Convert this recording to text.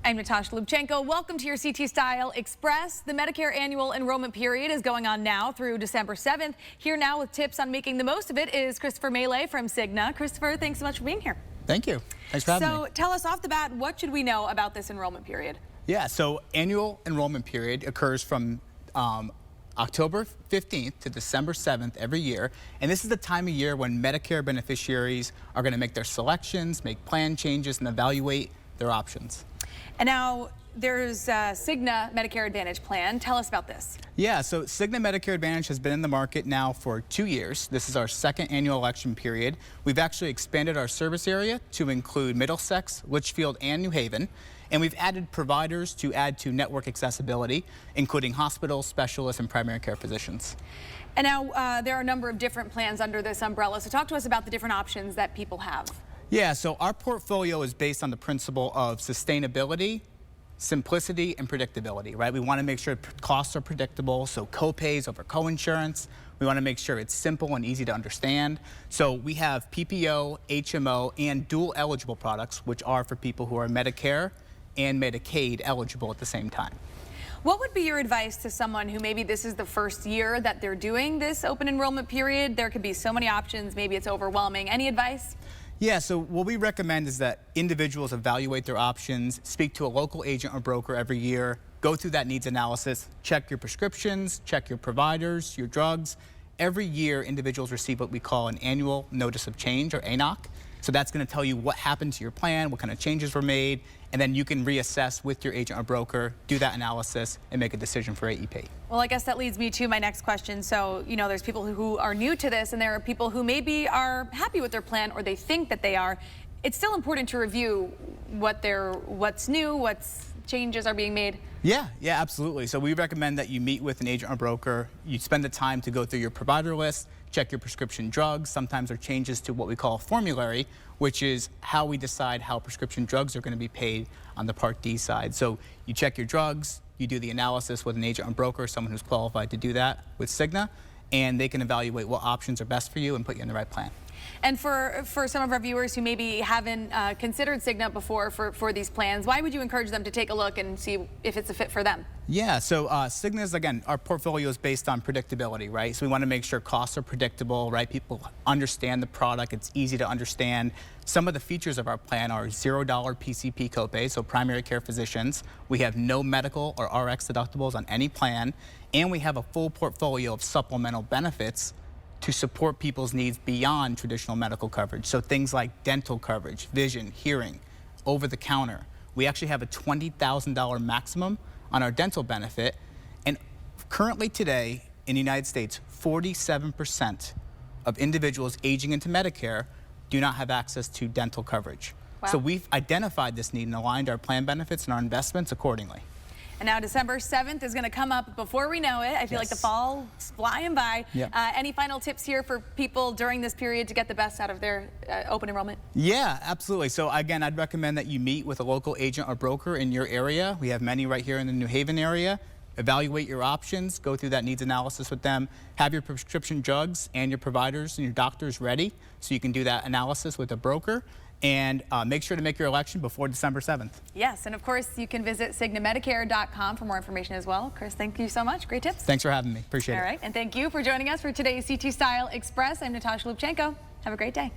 I'm Natasha Lubchenko. Welcome to your CT Style Express. The Medicare annual enrollment period is going on now through December 7th. Here now with tips on making the most of it is Christopher Melee from Cigna. Christopher, thanks so much for being here. Thank you. Thanks for having me. So tell us off the bat, what should we know about this enrollment period? Yeah, so annual enrollment period occurs from October 15th to December 7th every year. And this is the time of year when Medicare beneficiaries are going to make their selections, make plan changes, and evaluate their options. And now there's Cigna Medicare Advantage plan. Tell us about this. Yeah, so Cigna Medicare Advantage has been in the market now for 2 years. This is our second annual election period. We've actually expanded our service area to include Middlesex, Litchfield, and New Haven. And we've added providers to add to network accessibility, including hospitals, specialists, and primary care physicians. And now there are a number of different plans under this umbrella. So talk to us about the different options that people have. Yeah, so our portfolio is based on the principle of sustainability, simplicity, and predictability, right? We want to make sure costs are predictable, so co-pays over co-insurance. We want to make sure it's simple and easy to understand. So we have PPO, HMO, and dual eligible products, which are for people who are Medicare and Medicaid eligible at the same time. What would be your advice to someone who maybe this is the first year that they're doing this open enrollment period? There could be so many options, maybe it's overwhelming. Any advice? Yeah, so what we recommend is that individuals evaluate their options, speak to a local agent or broker every year, go through that needs analysis, check your prescriptions, check your providers, your drugs. Every year, individuals receive what we call an annual notice of change, or ANOC. So that's going to tell you what happened to your plan, what kind of changes were made, and then you can reassess with your agent or broker, do that analysis, and make a decision for AEP. Well, I guess that leads me to my next question. So, you know, there's people who are new to this, and there are people who maybe are happy with their plan, or they think that they are. It's still important to review what's new, what's changes are being made. Yeah, absolutely. So we recommend that you meet with an agent or broker. You spend the time to go through your provider list, check your prescription drugs. Sometimes there are changes to what we call a formulary, which is how we decide how prescription drugs are going to be paid on the Part D side. So you check your drugs, you do the analysis with an agent or broker, someone who's qualified to do that with Cigna, and they can evaluate what options are best for you and put you in the right plan. And for some of our viewers who maybe haven't considered Cigna before for these plans, why would you encourage them to take a look and see if it's a fit for them? Yeah, so Cigna is, again, our portfolio is based on predictability, right? So we want to make sure costs are predictable, right? People understand the product, it's easy to understand. Some of the features of our plan are $0 PCP copay, so primary care physicians. We have no medical or RX deductibles on any plan, and we have a full portfolio of supplemental benefits to support people's needs beyond traditional medical coverage. So things like dental coverage, vision, hearing, over-the-counter. We actually have a $20,000 maximum on our dental benefit. And currently today in the United States, 47% of individuals aging into Medicare do not have access to dental coverage. Wow. So we've identified this need and aligned our plan benefits and our investments accordingly. And now December 7th is going to come up before we know it. I feel like the fall's flying by. Yep. Any final tips here for people during this period to get the best out of their open enrollment? Yeah, absolutely. So again, I'd recommend that you meet with a local agent or broker in your area. We have many right here in the New Haven area. Evaluate your options, go through that needs analysis with them, have your prescription drugs and your providers and your doctors ready so you can do that analysis with a broker. And make sure to make your election before December 7th. Yes, and of course you can visit CignaMedicare.com for more information as well. Chris, thank you so much. Great tips. Thanks for having me. Appreciate it. All right, and thank you for joining us for today's CT Style Express. I'm Natasha Lubchenko. Have a great day.